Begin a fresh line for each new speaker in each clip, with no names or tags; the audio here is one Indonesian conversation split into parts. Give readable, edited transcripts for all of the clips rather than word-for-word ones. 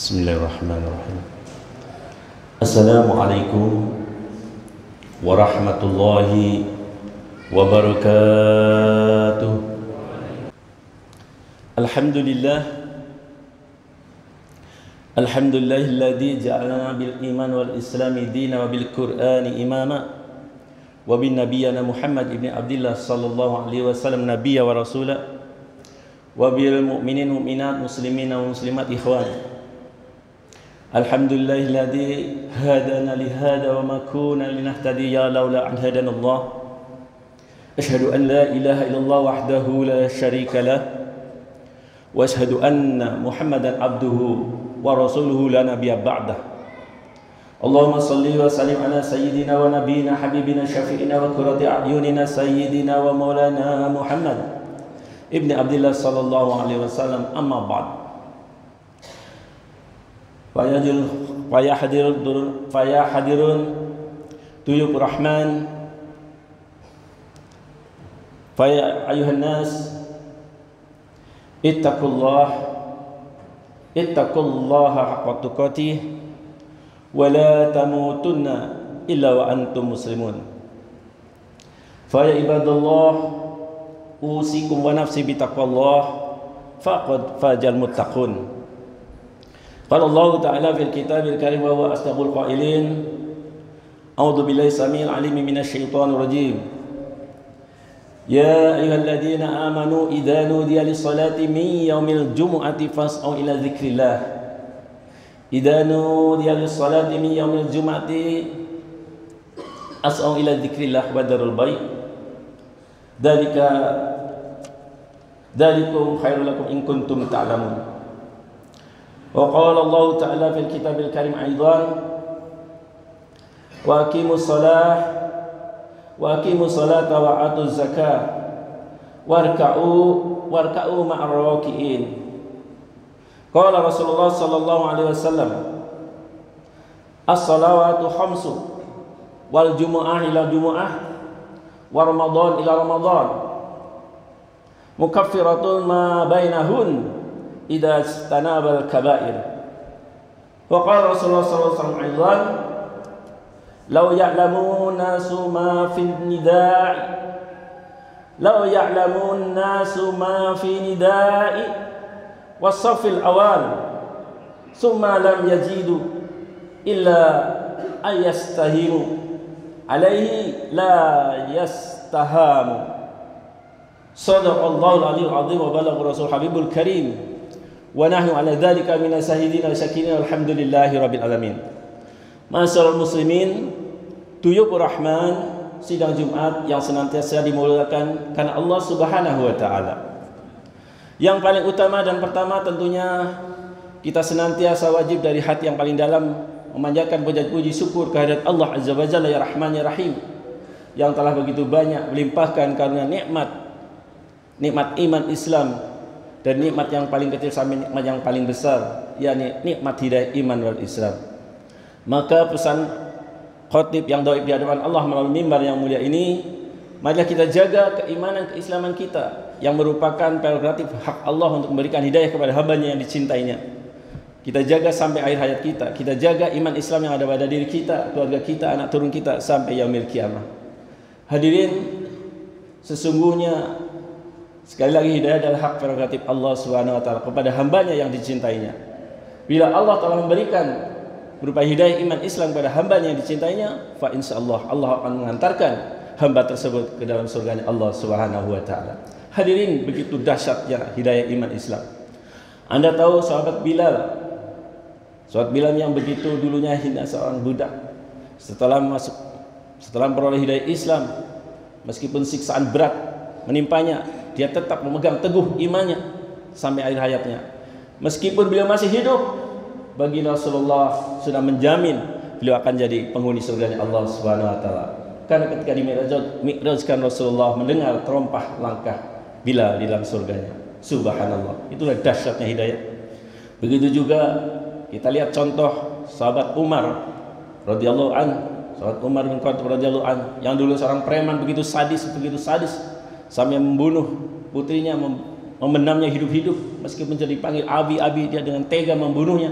Bismillahirrahmanirrahim. Assalamualaikum warahmatullahi wabarakatuh. Alhamdulillahilladzi ja'alana bil iman wal islami dina wa bil qur'ani imama wa bin nabiyyina Muhammad ibn Abdullah sallallahu alaihi wasallam nabiyya wa rasula wa bil mu'minin mu'minat muslimin wa muslimat ikhwan. Alhamdulillahilladzi hadana li hada wa ma kunna linahtadiya laula an hadana Allah. Asyhadu an la ilaha illallah wahdahu la syarika lah wa asyhadu anna Muhammadan abduhu wa rasuluhu la nabiyya ba'dah. Allahumma salli wa sallim ala sayyidina wa nabiyyina habibina syafi'ina wa qurrati a'yunina sayyidina wa maulana Muhammad ibn Abdullah sallallahu alaihi wasallam. Amma ba'd. Faya hadirun tuyub rahman, faya ayuhan nas ittaqullaha haqqa tuqatih wa la tamutunna illa wa antum muslimun. Faya ibadallah usikum wa nafsi bitaqwallah faqad fajal muttaqun. Qala Allah Ta'ala fil kitabil karim wa huwa asdaqul qailin. A'udzu billahi samil alim minasy syaithanir rajim. Ya ayyuhalladzina amanu idza nudiya lis-salati min yaumil jumu'ati fas'au ila dzikrillah. Idza nudiya lis-salati min yaumil jumu'ati as'au ila dzikrillah wa darul bai'. Dzalikum khairul lakum in kuntum ta'lamun. Wa qala Allah Ta'ala fil kitabil karim aidan wa aqimus salata wa atuz zakah warka'u ma'ar raki'in. Qala Rasulullah sallallahu alaihi wasallam as-salawatu khamsu wal jumu'ah ila jumu'ah wa ramadan ila ramadan mukaffiratun ma bainahun idza istanabal kaba'ir. Wa qala Rasulullah sallallahu alaihi wasallam aidan law ya'lamun nasu ma fi nida'i was-saffil awal summa lam yajidu illa ayastahimu alaihi la yastahamu. Sadaqallahul aliyyul azim wa balagha rasul habibul karim wa nahnu ala dzalika minas syahidin wa syakirin alhamdulillahi rabbil alamin. Masyaallah muslimin, tuyub rahman, sidang Jumat yang senantiasa dimuliakan karena Allah Subhanahu wa taala. Yang paling utama dan pertama tentunya kita senantiasa wajib dari hati yang paling dalam memanjatkan puji syukur kehadirat Allah Azza wa Jalla ya Rahman ya Rahim yang telah begitu banyak melimpahkan karunia nikmat iman Islam dan nikmat yang paling kecil sampai nikmat yang paling besar, yakni nikmat hidayah iman wal Islam. Maka pesan khotib yang dhaif di hadapan Allah melalui mimbar yang mulia ini, marilah kita jaga keimanan keislaman kita yang merupakan prerogatif hak Allah untuk memberikan hidayah kepada hambanya yang dicintainya. Kita jaga sampai akhir hayat kita. Kita jaga iman Islam yang ada pada diri kita, keluarga kita, anak turun kita sampai yaumil kiamah. Hadirin, sesungguhnya sekali lagi hidayah adalah hak prerogatif Allah Subhanahu wa taala kepada hambanya yang dicintainya. Bila Allah telah memberikan berupa hidayah iman Islam kepada hambanya yang dicintainya, fa insyaallah Allah akan mengantarkan hamba tersebut ke dalam surganya Allah Subhanahu wa taala. Hadirin, begitu dahsyatnya hidayah iman Islam. Anda tahu sahabat Bilal yang begitu dulunya hina seorang budak, setelah memperoleh hidayah Islam, meskipun siksaan berat menimpanya, dia tetap memegang teguh imannya sampai akhir hayatnya. Meskipun beliau masih hidup, bagi Rasulullah sudah menjamin beliau akan jadi penghuni surganya Allah Subhanahu wa taala. Karena ketika dimi'rajkan Rasulullah mendengar terompah langkah Bilal di dalam surganya. Subhanallah, itulah dahsyatnya hidayah. Begitu juga kita lihat contoh sahabat Umar radhiyallahu an, sahabat Umar bin Khattab radhiyallahu an, yang dulu seorang preman begitu sadis sampai membunuh putrinya, membenamnya hidup-hidup, meskipun jadi dipanggil abi-abi, dia dengan tega membunuhnya.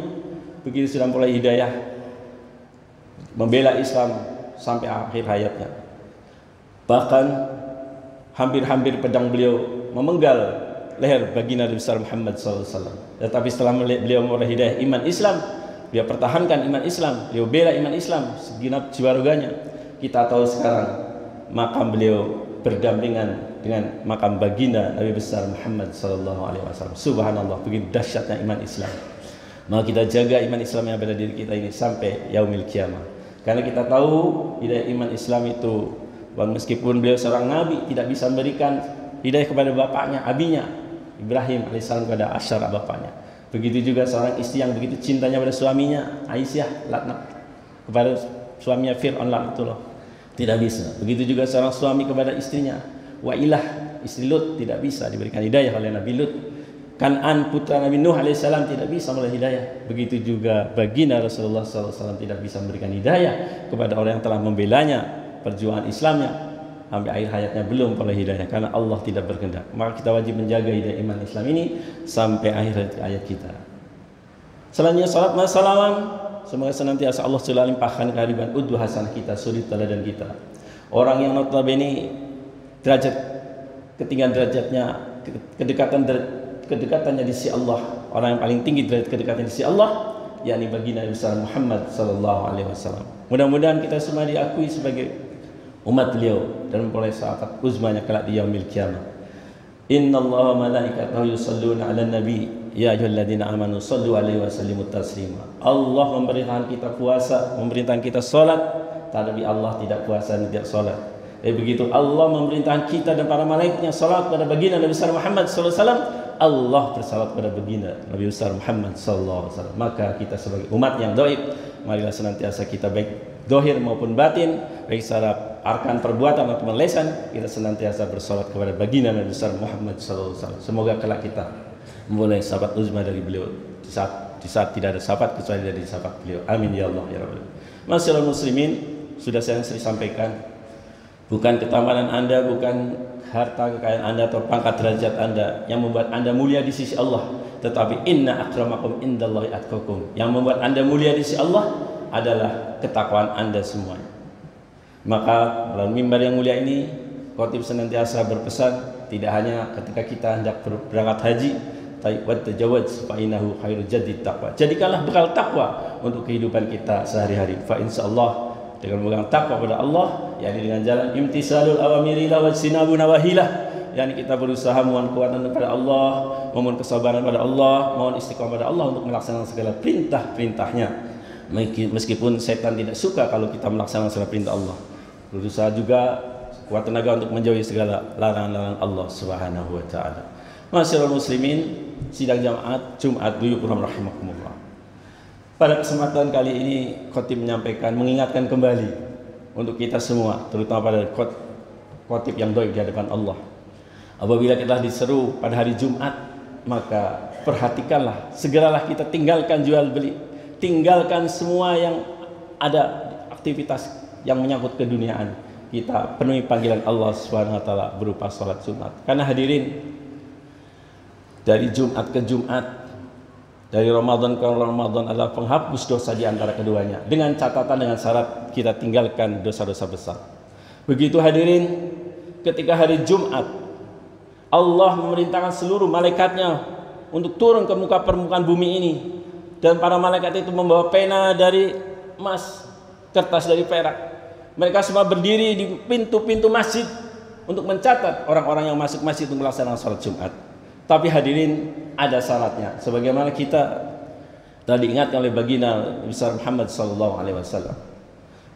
begitu sudah mulai hidayah, membela Islam sampai akhir hayatnya. Bahkan hampir-hampir pedang beliau memenggal leher baginda Nabi besar Muhammad SAW. Tetapi setelah beliau mulai hidayah iman Islam, beliau pertahankan iman Islam, beliau bela iman Islam segenap jiwa raganya. Kita tahu sekarang makam beliau berdampingan dengan makam baginda Nabi besar Muhammad SAW. Subhanallah, begitu dahsyatnya iman Islam. Maka kita jaga iman Islam yang ada di diri kita ini sampai yaumil kiamah. Karena kita tahu hidayah iman Islam itu, meskipun beliau seorang nabi, tidak bisa memberikan hidayah kepada bapaknya, abinya Ibrahim alaihissalam, kepada Asyar bapaknya. Begitu juga seorang istri yang begitu cintanya pada suaminya, Aisyah laknat kepada suaminya Fir'aun laknatullah, tidak bisa. Begitu juga seorang suami kepada istrinya Wailah, istri Lut, tidak bisa diberikan hidayah oleh Nabi Lut. Kan'an putra Nabi Nuh alaihissalam tidak bisa memberi hidayah. Begitu juga baginda Rasulullah SAW tidak bisa memberikan hidayah kepada orang yang telah membelanya, perjuangan Islamnya sampai akhir hayatnya belum peroleh hidayah, karena Allah tidak berkehendak. Maka kita wajib menjaga hidayah iman Islam ini sampai akhir hayat kita. Selanjutnya salat masalam, semoga senantiasa Allah selalu limpahkan kehadiran udhu hasanah kita, suri teladan kita. Orang yang notabene derajat ketinggian derajatnya, kedekatannya di sisi Allah, orang yang paling tinggi derajat kedekatannya di sisi Allah, yakni baginda Nabi besar Muhammad sallallahu alaihi wasallam. Mudah-mudahan kita semua diakui sebagai umat beliau dan memperoleh syafaat uzmanya kelak di yaumil qiyamah. Innallaha wa malaikatahu yusholluna 'alan nabi ya ayyuhalladzina amanu shallu 'alaihi wa sallimu taslima. Allah memerintahkan kita puasa, memerintahkan kita salat, tetapi Allah tidak puasa dan tidak salat. Begitu Allah memerintahkan kita dan para malaikatnya salat kepada baginda Nabi besar Muhammad sallallahu alaihi wasallam, Allah bersalat kepada baginda Nabi besar Muhammad sallallahu alaihi wasallam. Maka kita sebagai umat yang dhaif, marilah senantiasa kita baik zahir maupun batin, baik secara arkan perbuatan maupun lisan, kita senantiasa bersalat kepada baginda Nabi besar Muhammad sallallahu alaihi wasallam. Semoga kelak kita memulai sahabat uzma dari beliau di saat tidak ada sahabat kecuali dari sahabat beliau. Amin ya Allah ya Rabbal. Masyaallah muslimin, sudah saya sering sampaikan, bukan ketamanan Anda, bukan harta kekayaan Anda atau pangkat derajat Anda yang membuat Anda mulia di sisi Allah, tetapi inna akramakum indallahi atqakum. Yang membuat Anda mulia di sisi Allah adalah ketakwaan Anda semuanya. Maka dalam mimbar yang mulia ini, khotib senantiasa berpesan, tidak hanya ketika kita hendak berangkat haji, tapi watajawaz fa innahu khairul jadid taqwa. Jadikanlah bekal takwa untuk kehidupan kita sehari-hari. Fa insyaallah dengan memegang takwa kepada Allah, yakni dengan jalan imtisalul awamiri wa sinabu nawahilah, yakni kita berusaha mohon kekuatan kepada Allah, mohon kesabaran kepada Allah, mohon istiqomah kepada Allah untuk melaksanakan segala perintah-perintahnya. Meskipun setan tidak suka kalau kita melaksanakan segala perintah Allah, berusaha juga kuat tenaga untuk menjauhi segala larangan-larangan Allah Subhanahu wa taala. Masyaallah muslimin, sidang jamaat Jumat Duyuk rahimakumullah. Pada kesempatan kali ini khotib menyampaikan, mengingatkan kembali untuk kita semua, terutama pada khotib yang dhaif di hadapan Allah. Apabila kita diseru pada hari Jumat, maka perhatikanlah, segeralah kita tinggalkan jual beli, tinggalkan semua yang ada aktivitas yang menyangkut keduniaan. Kita penuhi panggilan Allah Subhanahu wa taala berupa salat Jumat. Karena hadirin, dari Jumat ke Jumat, dari Ramadan ke Ramadan adalah penghapus dosa di antara keduanya, dengan catatan, dengan syarat kita tinggalkan dosa-dosa besar. Begitu hadirin, ketika hari Jumat Allah memerintahkan seluruh malaikatnya untuk turun ke permukaan bumi ini, dan para malaikat itu membawa pena dari emas, kertas dari perak. Mereka semua berdiri di pintu-pintu masjid untuk mencatat orang-orang yang masuk masjid untuk melaksanakan salat Jumat. Tapi hadirin, ada syaratnya, sebagaimana kita tadi ingatkan oleh baginda besar Muhammad sallallahu alaihi wasallam.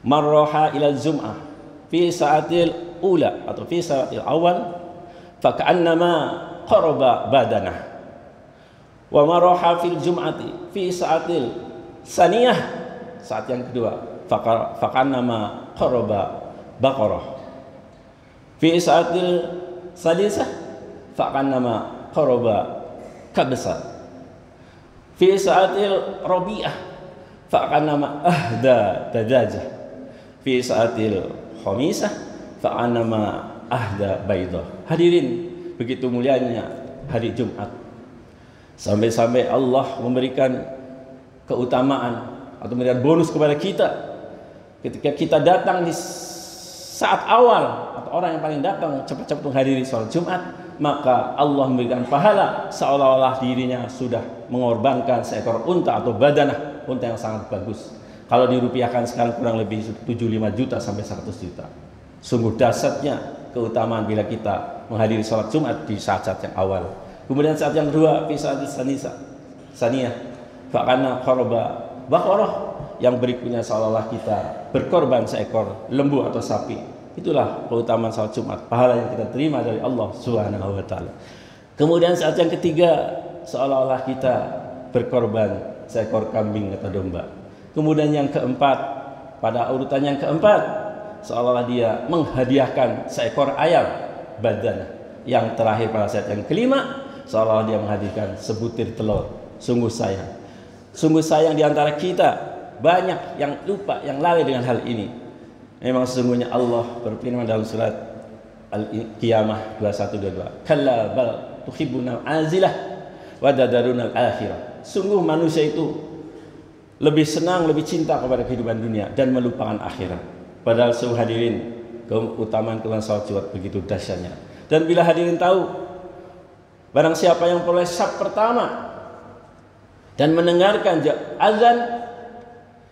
Marroha ila Jum'ah fi sa'atil ula atau fi sa'atil awal fa ka'annama qaraba badanah. Wa marroha fil Jum'ati fi sa'atil saniyah, saat yang kedua, fa ka'annama qaraba baqarah. Fi sa'atil salisah fa ka'annama qaraba kabsa. Fi sa'atil rabi'ah fa'annama ahda dajajah. Fi sa'atil khamisah fa'annama ahda baidah. Hadirin, begitu mulianya hari Jumat, sampai-sampai Allah memberikan keutamaan atau memberikan bonus kepada kita ketika kita datang di saat awal, atau orang yang paling datang cepat-cepat menghadiri sholat Jumat, maka Allah memberikan pahala seolah-olah dirinya sudah mengorbankan seekor unta atau badanah unta yang sangat bagus. Kalau dirupiahkan sekarang kurang lebih 75 juta sampai 100 juta. Sungguh dahsyatnya keutamaan bila kita menghadiri sholat Jumat di saat-saat yang awal. Kemudian saat yang kedua, fi saat saniyah, fa'ana qaraba baqarah, yang berikutnya seolah-olah kita berkorban seekor lembu atau sapi. Itulah keutamaan salat Jumat, pahala yang kita terima dari Allah Subhanahu wa taala. Kemudian saat yang ketiga, seolah-olah kita berkorban seekor kambing atau domba. Kemudian yang keempat, pada urutan yang keempat, seolah-olah dia menghadiahkan seekor ayam badanah. Yang terakhir pada saat yang kelima, seolah-olah dia menghadirkan sebutir telur. Sungguh sayang di antara kita banyak yang lupa, yang lalai dengan hal ini. Memang sesungguhnya Allah berfirman dalam surat Al-Qiyamah 21-22, kalla bal tuhibbuna azilah wa tadaruna al-akhirah. Sungguh manusia itu lebih senang, lebih cinta kepada kehidupan dunia dan melupakan akhirat. Padahal sungguh hadirin, keutamaan salat Jumat begitu dahsyatnya. Dan bila hadirin tahu, barang siapa yang peroleh saf pertama dan mendengarkan azan,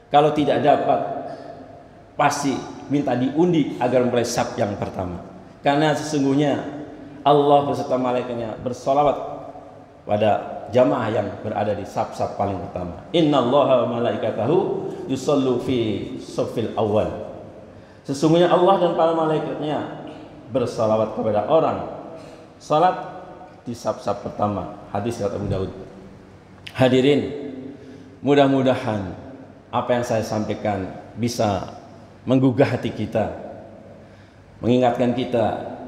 kalau tidak dapat pasti minta diundi agar memulai saf yang pertama. Karena sesungguhnya Allah beserta malaikatnya bersolawat pada jamaah yang berada di saf-saf paling pertama. Innallaha wa malaikatahu yusallu fi shaffil awal. Sesungguhnya Allah dan para malaikatnya bersolawat kepada orang salat di saf-saf pertama. Hadis riwayat Abu Daud. Hadirin, mudah-mudahan apa yang saya sampaikan bisa menggugah hati kita, mengingatkan kita,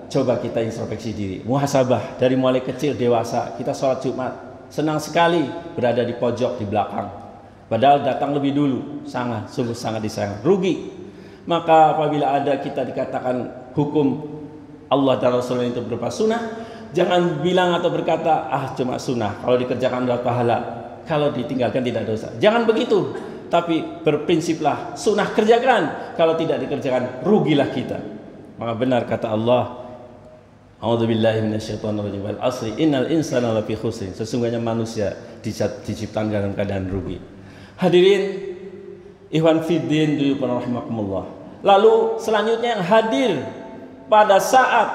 coba kita introspeksi diri, muhasabah dari mulai kecil dewasa. Kita sholat Jumat senang sekali berada di pojok di belakang, padahal datang lebih dulu, sungguh sangat disayang, rugi. Maka apabila ada kita dikatakan hukum Allah dan Rasulullah itu berupa sunnah, jangan bilang atau berkata cuma sunnah, kalau dikerjakan dapat pahala, kalau ditinggalkan tidak dosa. Jangan begitu, tapi berprinsiplah sunnah kerjakan, kalau tidak dikerjakan rugilah kita. Maka benar kata Allah, a'udzubillahi minasyaitonirrajim, wal asri innal insana lafi khusrin. Sesungguhnya manusia diciptakan dalam keadaan rugi. Hadirin ikhwan fiddin rahimakumullah. Lalu selanjutnya yang hadir pada saat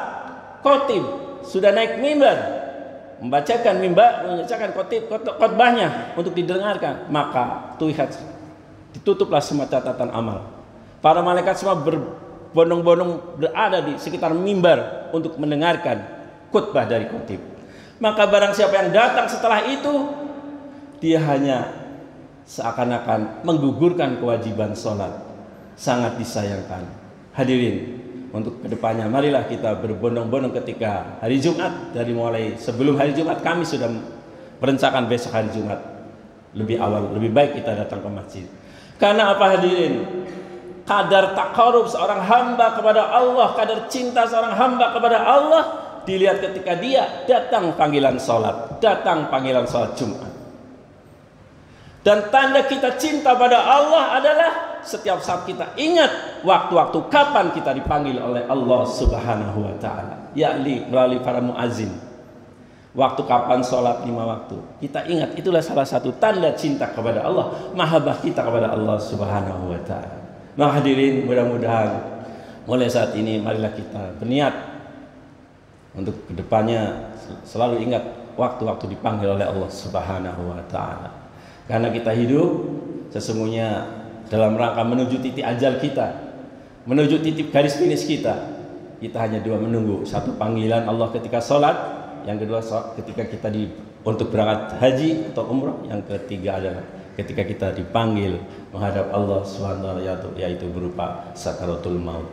khotib sudah naik mimbar, membacakan khotbahnya untuk didengarkan, maka ditutuplah semua catatan amal. Para malaikat semua berbondong-bondong berada di sekitar mimbar untuk mendengarkan khutbah dari khotib. Maka barang siapa yang datang setelah itu, dia hanya seakan-akan menggugurkan kewajiban sholat. Sangat disayangkan. Hadirin, untuk kedepannya marilah kita berbondong-bondong ketika hari Jumat. Dari mulai sebelum hari Jumat kami sudah merencanakan besok hari Jumat lebih awal, lebih baik kita datang ke masjid. Karena apa hadirin? Kadar taqarrub seorang hamba kepada Allah, kadar cinta seorang hamba kepada Allah dilihat ketika dia datang panggilan sholat, datang panggilan sholat Jumat. Dan tanda kita cinta pada Allah adalah setiap saat kita ingat waktu-waktu kapan kita dipanggil oleh Allah Subhanahu wa taala, yakni melalui para muazin. Waktu kapan sholat 5 waktu kita ingat, itulah salah satu tanda cinta kepada Allah, mahabbah kita kepada Allah Subhanahu wa taala. Nah hadirin, mudah-mudahan mulai saat ini marilah kita berniat untuk kedepannya selalu ingat waktu-waktu dipanggil oleh Allah Subhanahu wa taala. Karena kita hidup sesungguhnya dalam rangka menuju titik ajal kita, menuju titik garis finish kita. Kita hanya dua menunggu, satu panggilan Allah ketika sholat, yang kedua ketika kita untuk berangkat haji atau umrah, yang ketiga adalah ketika kita dipanggil menghadap Allah SWT, yaitu berupa sakaratul maut.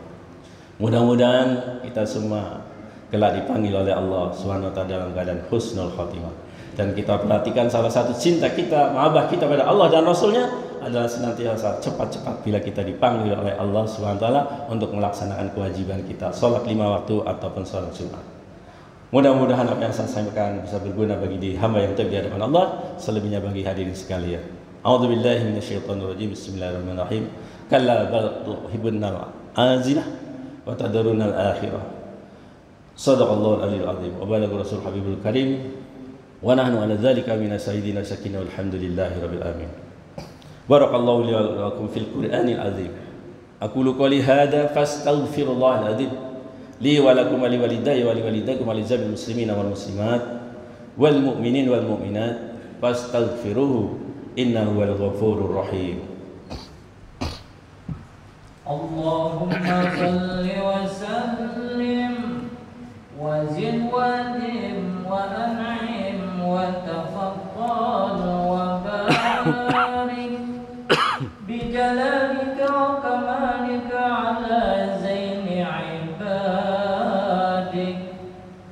Mudah-mudahan kita semua kelak dipanggil oleh Allah SWT dalam keadaan husnul khotimah. Dan kita perhatikan salah satu cinta kita, mahabbah kita pada Allah dan Rasulnya adalah senantiasa cepat-cepat bila kita dipanggil oleh Allah SWT untuk melaksanakan kewajiban kita, sholat 5 waktu ataupun sholat Jumat. Mudah-mudahan apa yang saya sampaikan bisa berguna bagi diri hamba yang taat di hadapan Allah, selebihnya bagi hadirin sekalian. A'udzu billahi minasyaitonir rajim. Bismillahirrahmanirrahim. Kalla bal tuhibbunal azilah wa tadrunal akhirah. Shadaqallahu al-aliyyul azim wa balagha rasul habibul karim wa nahnu ala dzalika minas sayyidina sakinah walhamdulillahi rabbil alamin. Barakallahu li wa lakum fil Qur'anil azim. Aqulu qouli hadza fastaghfirullahal azim li wa lakum wa li walidayya wa li walidakum wa li jami'il muslimina wal muslimat wal mu'minin wal mu'minat fastaghfiruhu innahu wal ghafurur rahim.
Allahumma salli wa sallim wa zid wa dim wa an'im wa tafaddal wa barik bi jalalika wa kamalika ala zaini ibadik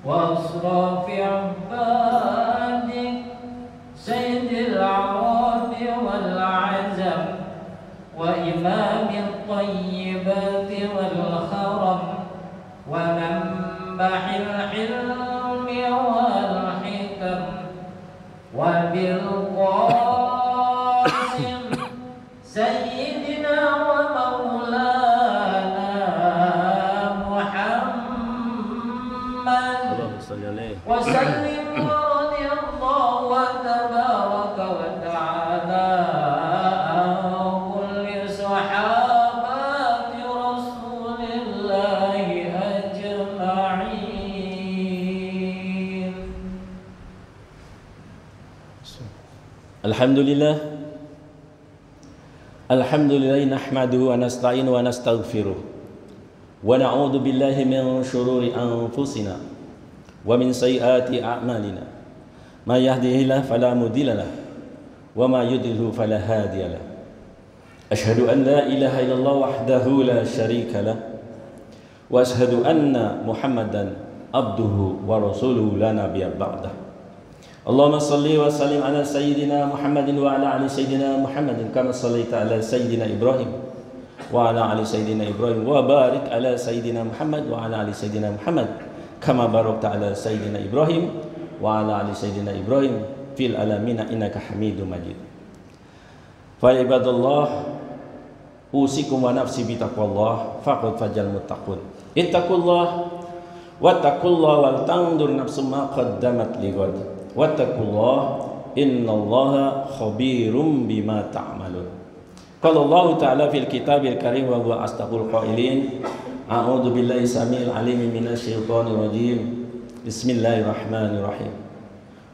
wa asrafi ibadik sayyidil arabi wal azam wa imamil الطيبات والخرم ومنبح الحلم والحكم وبالقاسم سيدنا ومولانا محمد وسلم ورضي الله وتبارك وتعالى
Alhamdulillah nahmaduhu wa nasta'inu wa nastaghfiruh wa na'udzu billahi min shururi anfusina wa min sayyiati a'malina may yahdihillahu fala mudilla lahu wa may yudlilhu fala hadiya lahu asyhadu an la ilaha illallah wahdahu la syarika lahu wa asyhadu anna Muhammadan abduhu wa rasuluhu la nabiyya ba'dahu. Allahumma salli wa sallim ala sayyidina Muhammadin wa ala ali sayyidina Muhammadin kama sallaita ala sayyidina Ibrahim wa ala ali sayyidina Ibrahim wa barik ala sayyidina Muhammad wa ala ali sayyidina Muhammad kama barakta ala sayyidina Ibrahim wa ala ali sayyidina Ibrahim fil alamin innaka Hamidum Majid. Fa ibadallah usikum wa nafsi bi taqwallah faqad fajal muttaqun. Ittaqullah wattaqullaha wal tandur nafsum ma qaddamat lighad. Wattaqullah innallaha khabirum bima ta'malun. Qala Allah ta'ala fil kitabil karim wa huwa asdaqul qailin. A'udzu billahi samil alim minasy syaithanir rajim. Bismillahirrahmanirrahim.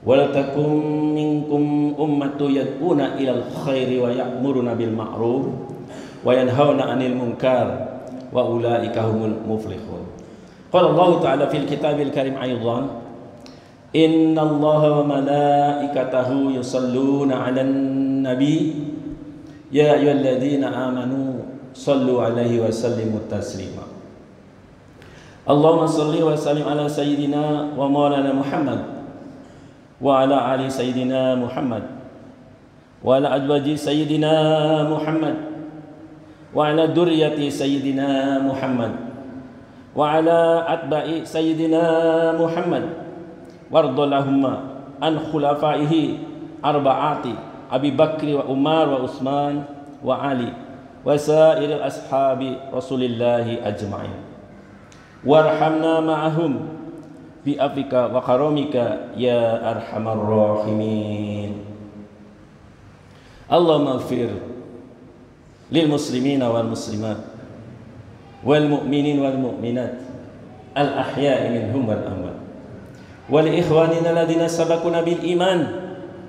Wal takum minkum ummatun yad'una ilal khairi wa ya'muruna bil ma'ruf wa yanhauna 'anil munkar wa ulaika humul muflihun. Qala Allah ta'ala fil kitabil karim aidan. Inna Allaha wa malaikatahu yusalluna 'alan nabi ya ayyuhalladzina amanu sallu 'alaihi wa sallimu taslima. Allahumma salli wa sallim ala sayyidina wa maulana Muhammad wa ala ali sayyidina Muhammad wa ala azwaji sayyidina Muhammad wa ala durriyati sayyidina Muhammad wa ala atba'i sayyidina Muhammad wardallahumma an khulafaihi arba'ati Abi Bakri wa Umar wa Utsman wa Ali wa sairil ashabi Rasulillahi ajma'in warhamna ma'ahum bi afika wa karamika ya arhamar rahimin. Allahumma ighfir lil muslimina wal muslimat wal mu'minin wal mu'minat al ahya'i minhum wal amwat wal ikhwanina alladhina sabaquna bil iman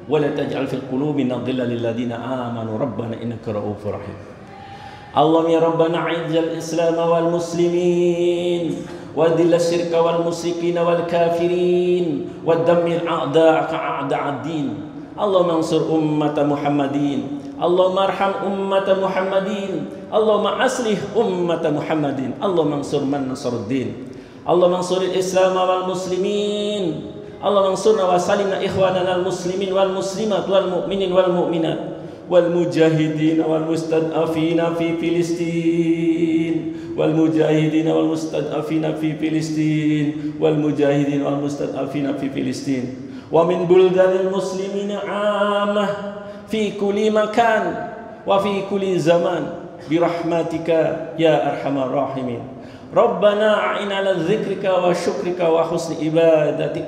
wa la taj'al fil qulubina ghillan lil ladzina amanu rabbana innaka ra'ufur rahim. Allahumma ya rabbana a'izzal islam wal muslimin wa dhilla syirka wal musyrikin wal kafirin wa dammir a'da'aka a'da'ad din. Allahumma ansur ummata Muhammadin, Allahumma arham ummata Muhammadin, Allahumma aslih ummata Muhammadin, Allahumma ansur man nasaruddin, Allahumma ansuril Islam wal muslimin, Allahumma ansurna wa salimna ikhwanana al muslimin wal muslimat wal mu'minin wal mu'minat wal mujahidin wal mustad'afina fi Filistin wal mujahidin wal mustad'afina fi Filistin wal mujahidin wal mustad'afina fi Filistin wa min buldanil muslimina 'ammah fi kulli makan wa fi kulli zaman birahmatika ya arhamar rahimin. Rabbana a'inna 'ala dzikrika wa syukrika wa husni ibadatik.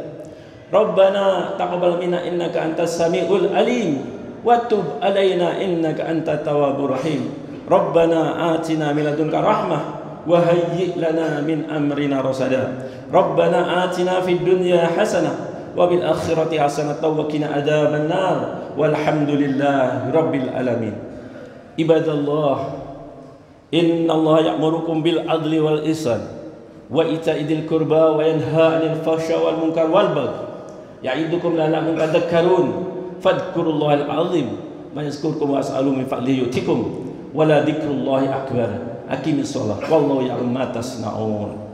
Rabbana taqabbal minna innaka antas samiul alim wa tub 'alaina innaka antat tawwabur rahim. Rabbana atina min ladunka rahmah wa hayyi' lana min amrina rasada. Rabbana atina fid dunya hasanah wa bil akhirati hasanah wa qina adzaban nar walhamdulillahi rabbil alamin. Ibadallah, inna Allah ya'murukum bil adli wal ihsan wa ita'i dzil qurba wa yanha 'anil fahsya wal munkar wal baghi ya'idukum la'allakum tadhakkarun. Fadhkurullahal 'azim ma yazkurkum wa as'alu min fadlihi yu'tikum wa la dzikrullahi akbar. Aqimis shalah wallahu ya'lamu ma tasna'un.